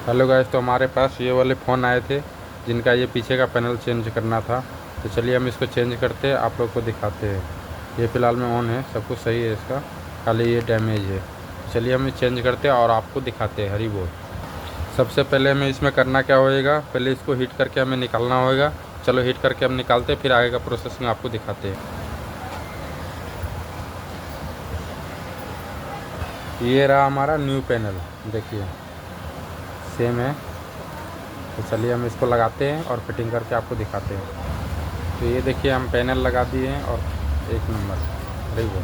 Hello guys, तो हमारे पास ये वाले फ़ोन आए थे जिनका ये पीछे का पैनल चेंज करना था। तो चलिए हम इसको चेंज करते हैं, आप लोग को दिखाते हैं। ये फ़िलहाल में ऑन है, सब कुछ सही है इसका, खाली ये डैमेज है। चलिए हम ये चेंज करते हैं और आपको दिखाते हैं। हरी बोल। सबसे पहले हमें इसमें करना क्या होएगा, पहले इसको हीट करके हमें निकालना होएगा। चलो हीट करके हम निकालते हैं, फिर आगे का प्रोसेसिंग आपको दिखाते हैं। ये रहा हमारा न्यू पैनल, देखिए सेम है। तो चलिए हम इसको लगाते हैं और फिटिंग करके आपको दिखाते हैं। तो ये देखिए हम पैनल लगा दिए हैं और एक नंबर। अरे वो